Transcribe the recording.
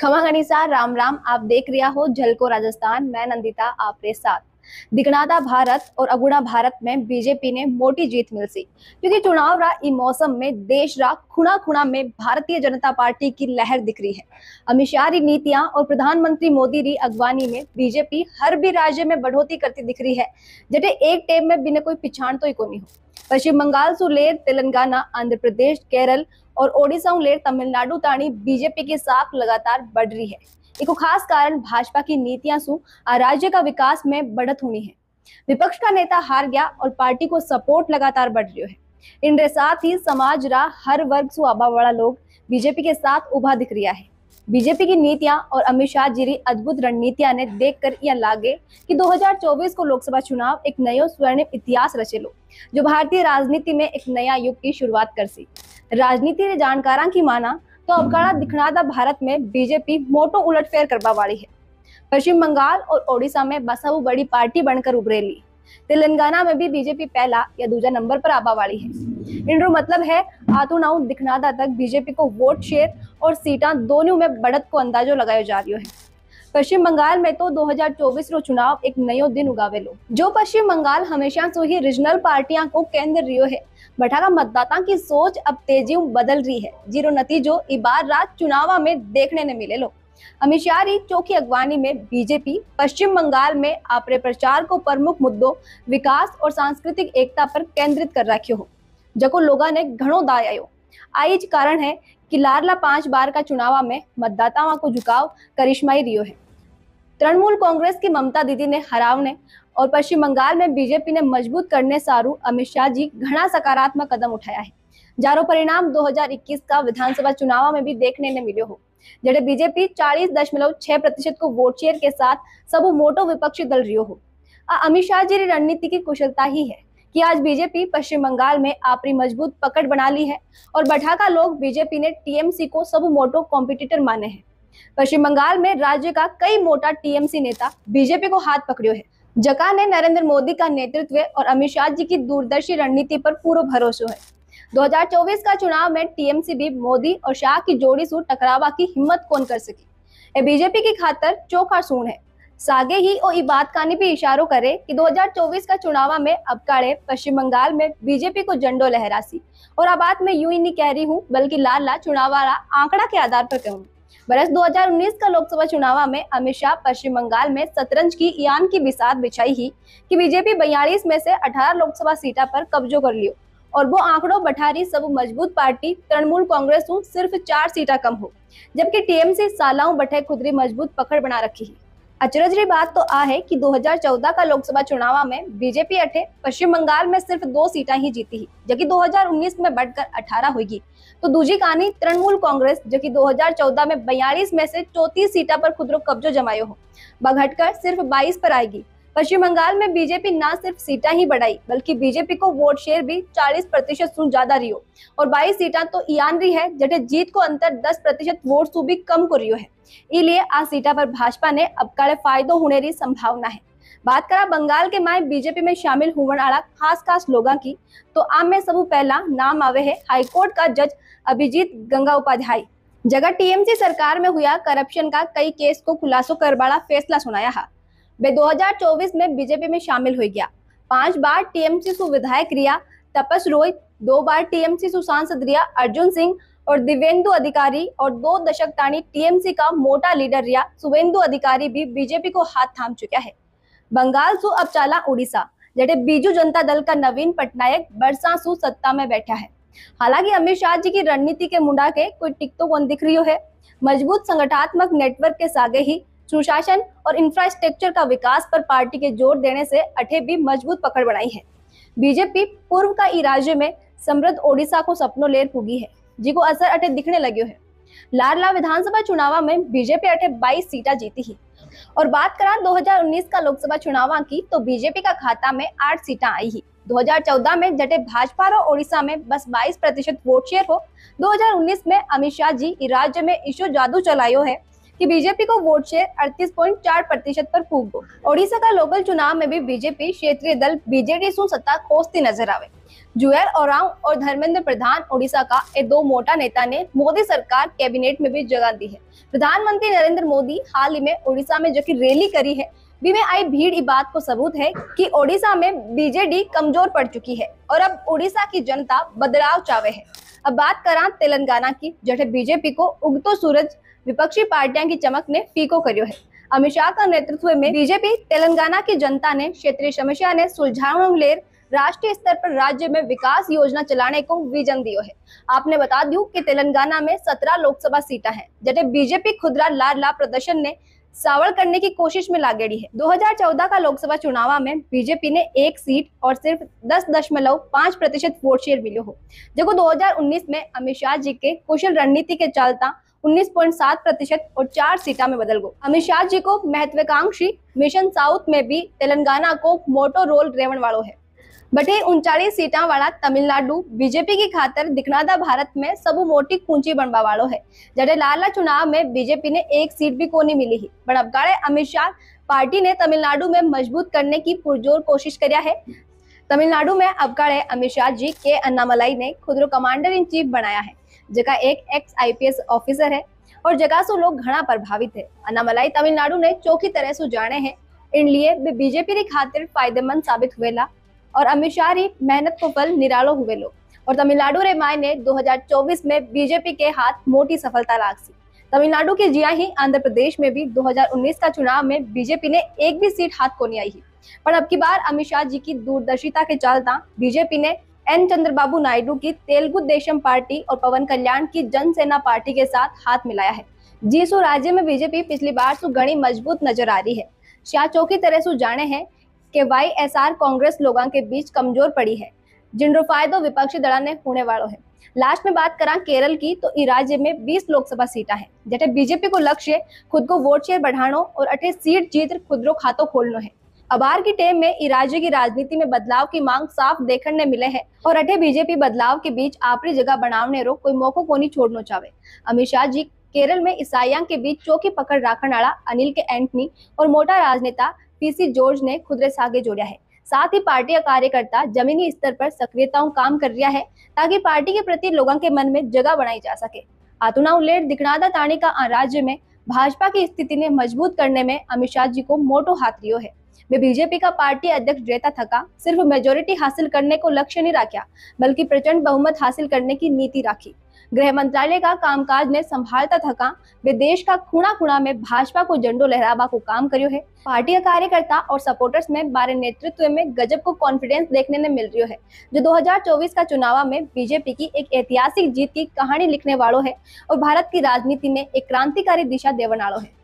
खमा गनीसा राम राम। आप देख रिया हो झलको राजस्थान। मैं नंदिता आपरे साथ। दिगनादा भारत और अगुणा भारत में बीजेपी ने मोटी जीत मिल सी, क्योंकि चुनाव रा ई मौसम में देश रा खुना खुना में भारतीय जनता पार्टी की लहर दिख रही है। अमित शाह री नीतियां और प्रधानमंत्री मोदी री अगवानी में बीजेपी हर भी राज्य में बढ़ोतरी करती दिख रही है, जटे एक टेम में बिना कोई पिछाण तो ही कोनी हो। पश्चिम बंगाल सु लेर तेलंगाना, आंध्र प्रदेश, केरल और ओडिशा लेर तमिलनाडु ताणी बीजेपी की साख लगातार बढ़ रही है। एक खास कारण भाजपा की नीतियां सु राज्य का विकास में बढ़त होनी है। विपक्ष का नेता हार गया और पार्टी को सपोर्ट लगातार बढ़ रही है। इनके साथ ही समाज रा हर वर्ग सु आबा वाला लोग बीजेपी के साथ उभा दिख रिया है। बीजेपी की नीतियां और अमित शाह जी री अद्भुत रणनीतियां ने देखकर यह लागे कि 2024 को लोकसभा चुनाव एक नयो स्वर्णिम इतिहास रचेलो, जो भारतीय राजनीति में एक नया युग की शुरुआत कर सी। राजनीति रे जानकारा की माना तो अवकाड़ा दिखनादा भारत में बीजेपी मोटो उलटफेर करवा वाली है। पश्चिम बंगाल और ओडिशा में बसाऊ बड़ी पार्टी बनकर उभरेली। तेलंगाना में भी बीजेपी पहला या दूसरा नंबर पर आबा वाली है। इनरो मतलब है आतुनाऊ दिखनादा तक बीजेपी को वोट शेयर और सीटा दोनों में बढ़त को अंदाजो लगायो जा रही है। पश्चिम बंगाल में तो 2024 रो चुनाव एक नयो दिन उगावेलो, जो पश्चिम बंगाल हमेशा से ही रीजनल पार्टियां को केंद्र रियो है। बठाका मतदाता की सोच अब तेजी बदल रही है, जीरो नतीजो इस बार रात चुनाव में देखने ने मिले लो। अमित शाह की चौकी अगवानी में बीजेपी पश्चिम बंगाल में अपने प्रचार को प्रमुख मुद्दों विकास और सांस्कृतिक एकता पर केंद्रित कर रखियो हो, जको लोगा ने घणो दाय आयो। आई कारण है कि लारला 5 बार का चुनाव में मतदाताओं को झुकाव करिश्माई रियो है। तृणमूल कांग्रेस की ममता दीदी ने हरावने और पश्चिम बंगाल में बीजेपी ने मजबूत करने सारू अमित शाह जी घना सकारात्मक कदम उठाया है। जारो परिणाम 2021 का विधानसभा चुनाव में भी देखने ने मिले हो, जड़े बीजेपी 40.6% को वोट शेयर के साथ सब मोटो विपक्षी दल रियो हो। अमित शाह जी की रणनीति की कुशलता ही है कि आज बीजेपी पश्चिम बंगाल में अपनी मजबूत पकड़ बना ली है और बठाका लोग बीजेपी ने टीएमसी को सब मोटो कॉम्पिटिटर माने हैं। पश्चिम बंगाल में राज्य का कई मोटा टीएमसी नेता बीजेपी को हाथ पकड़ियो है। जका ने नरेंद्र मोदी का नेतृत्व और अमित शाह जी की दूरदर्शी रणनीति पर पूरा भरोसा है। 2024 का चुनाव में टीएमसी भी मोदी और शाह की जोड़ी से टकरावा की हिम्मत कौन कर सकी। ये बीजेपी की खातर चोखा सून है। सागे ही और बात कानी भी इशारों करे कि 2024 का चुनाव में अबकाड़े पश्चिम बंगाल में बीजेपी को झंडो लहरासी। और अब बात मैं यूं ही नहीं कह रही हूँ, बल्कि लाल चुनाव आंकड़ा के आधार पर कहूँ। बरस 2019 का लोकसभा चुनाव में अमित शाह पश्चिम बंगाल में शतरंज की यान की बिसात बिछाई ही कि बीजेपी 42 में से 18 लोकसभा सीटा पर कब्जो कर लियो और वो आंकड़ों बठारी सब मजबूत पार्टी तृणमूल कांग्रेस सिर्फ 4 सीटा कम हो, जबकि टीएमसी सालाओं बठे खुदरी मजबूत पकड़ बना रखी है। अचरजरी बात तो आ है कि 2014 का लोकसभा चुनाव में बीजेपी अठे पश्चिम बंगाल में सिर्फ 2 सीटा ही जीती ही, जबकि 2019 में बढ़कर 18 होगी। तो दूसरी कहानी तृणमूल कांग्रेस, जो कि 2014 में 42 में से 34 सीटा पर खुदरो कब्जो जमायो हो, बघटकर सिर्फ 22 पर आएगी। पश्चिम बंगाल में बीजेपी न सिर्फ सीटा ही बढ़ाई, बल्कि बीजेपी को वोट शेयर भी 40% से ज्यादा रियो और 22 सीटा तो ईयान रही है, जटे जीत को अंतर 10% वोट से भी कम को रियो है। इसलिए आ सीटा पर भाजपा ने अब काले फायदो होने की संभावना है। बात करा बंगाल के माय बीजेपी में शामिल होने वाला खास लोगों की, तो आम में सबू पहला नाम आवे है हाईकोर्ट का जज अभिजीत गंगोपाध्याय। जगह टीएमसी सरकार में हुआ करप्शन का कई केस को खुलासो कर बड़ा फैसला सुनाया है। वे 2024 में बीजेपी में शामिल हो गया। 5 बार टीएमसी सु विधायक रिया तपस रॉय, 2 बार टीएमसी सु सांसद रिया अर्जुन सिंह और दिव्येंदु अधिकारी, और 2 दशक तानी टीएमसी का मोटा लीडर रिया शुभेंदु अधिकारी भी बीजेपी को हाथ थाम चुका है। बंगाल सु अब चाला उड़ीसा, जटे बीजू जनता दल का नवीन पटनायक बरसा सु सत्ता में बैठा है। हालांकि अमित शाह जी की रणनीति के मुंडा के कोई टिक तो कौन दिख रही है। मजबूत संगठनात्मक नेटवर्क के सागे ही सुशासन और इंफ्रास्ट्रक्चर का विकास पर पार्टी के जोर देने से अठे भी मजबूत पकड़ बनाई है। बीजेपी पूर्व का ई राज्य में समृद्ध ओडिशा को सपनों लेर पुगी है, जिको असर अठे दिखने लगे है। लारला विधानसभा चुनाव में बीजेपी अठे 22 सीटा जीती ही। और बात करा 2019 का लोकसभा चुनाव की, तो बीजेपी का खाता में 8 सीटा आई ही। 2014 में जटे भाजपा और ओडिशा में बस 22% वोट शेयर हो। 2019 में अमित शाह जी राज्य में इशो जादू चलायो है कि बीजेपी को वोट शेयर 38.4% पर पूग दो। ओडिशा का लोकल चुनाव में भी बीजेपी क्षेत्रीय दल बीजेडी सु सत्ता खोजती नजर आवे। जुएल ओरांव और धर्मेंद्र प्रधान ओडिशा का ये दो मोटा नेता ने मोदी सरकार कैबिनेट में भी जगह दी है। प्रधानमंत्री नरेंद्र मोदी हाल ही में ओडिशा में जो की रैली करी है, भी में आई भीड़ इस बात को सबूत है कि ओडिशा में बीजेडी कमजोर पड़ चुकी है और अब ओडिशा की जनता बदलाव चाहे है। अब बात करा तेलंगाना की, जठे बीजेपी को उगतो सूरज विपक्षी पार्टियां की चमक ने फीको करियो है। अमित शाह का नेतृत्व में बीजेपी तेलंगाना की जनता ने क्षेत्रीय समस्या ने सुलझाने ले राष्ट्रीय स्तर पर राज्य में विकास योजना चलाने को विजन दियो है। आपने बता दूं कि तेलंगाना में 17 लोकसभा सीटें हैं, जटे बीजेपी खुदरा लाडला प्रदर्शन ने सावड़ करने की कोशिश में लागेड़ी है। 2014 का लोकसभा चुनाव में बीजेपी ने एक सीट और सिर्फ 10.5% वोट शेयर मिलो हो, जो 2019 में अमित शाह जी के कुशल रणनीति के चलता 19.7% और 4 सीटा में बदल गो। अमित शाह जी को महत्वाकांक्षी मिशन साउथ में भी तेलंगाना को मोटो रोल रेवण वालों है। बटे 39 सीटा वाला तमिलनाडु बीजेपी की खातर दिखनादा भारत में सबू मोटी कुंची बनवा वालों है, जटे लाला चुनाव में बीजेपी ने एक सीट भी कोनी मिली ही। पर अब गाड़े अमित शाह पार्टी ने तमिलनाडु में मजबूत करने की पुरजोर कोशिश करिया है। तमिलनाडु में अब गाड़े अमित शाह जी के अन्नामलाई ने खुद को कमांडर इन चीफ बनाया है, जगह एक एक्स IPS ऑफिसर है और जगह से लोग घना प्रभावित है। अन्नामलाई तमिलनाडु ने चौकी तरह से जाने हैं, इन लिए बीजेपी की खातिर फायदेमंद साबित हुएला और अमित शाह री मेहनत को फल निरालो हुए लो। और तमिलनाडु रे माय ने 2024 में बीजेपी के हाथ मोटी सफलता लागसी। तमिलनाडु के जिया ही आंध्र प्रदेश में भी 2019 का चुनाव में बीजेपी ने एक भी सीट हाथ को नहीं आई ही। पर अब की बार अमित शाह जी की दूरदर्शिता के चलता बीजेपी ने N चंद्रबाबू नायडू की तेलुगु देशम पार्टी और पवन कल्याण की जनसेना पार्टी के साथ हाथ मिलाया है, जिसो राज्य में बीजेपी पिछली बार से घनी मजबूत नजर आ रही है। शाह चौकी तरह से जाने हैं कि YSR कांग्रेस लोगों के बीच कमजोर पड़ी है, जिनको फायदो विपक्षी दल ने होने वालों है। लास्ट में बात करा केरल की, तो इस राज्य में 20 लोकसभा सीटा है, जटे बीजेपी को लक्ष्य खुद को वोट शेयर बढ़ानो और 28 सीट जीत खुद रो खातो खोलनो है। अबार की टेम में इस राज्य की राजनीति में बदलाव की मांग साफ देखने मिले है और अठे बीजेपी बदलाव के बीच आपरी जगह बनाने रो कोई मौको को नहीं छोड़ना चाहे। अमित शाह जी केरल में ईसाइयों के बीच चौकी पकड़ रखने वाला अनिल के एंटनी और मोटा राजनेता PC जॉर्ज ने खुद से आगे जोड़ा है। साथ ही पार्टी कार्यकर्ता जमीनी स्तर पर सक्रियताओं काम कर रहा है, ताकि पार्टी के प्रति लोगों के मन में जगह बनाई जा सके। आतुना उल्लेख दिखनादा ताणी का राज्य में भाजपा की स्थिति ने मजबूत करने में अमित शाह जी को मोटो हाथ रियो है। वे बीजेपी का पार्टी अध्यक्ष रहता थका सिर्फ मेजोरिटी हासिल करने को लक्ष्य नहीं रखा, बल्कि प्रचंड बहुमत हासिल करने की नीति रखी। गृह मंत्रालय का कामकाज ने संभालता थका वे देश का खूणा खूणा में भाजपा को झंडो लहराबा को काम करियो है। पार्टी कार्यकर्ता और सपोर्टर्स में बारे नेतृत्व में गजब को कॉन्फिडेंस देखने ने मिल रही है, जो 2024 का चुनाव में बीजेपी की एक ऐतिहासिक जीत की कहानी लिखने वालों है और भारत की राजनीति में एक क्रांतिकारी दिशा देने वालों है।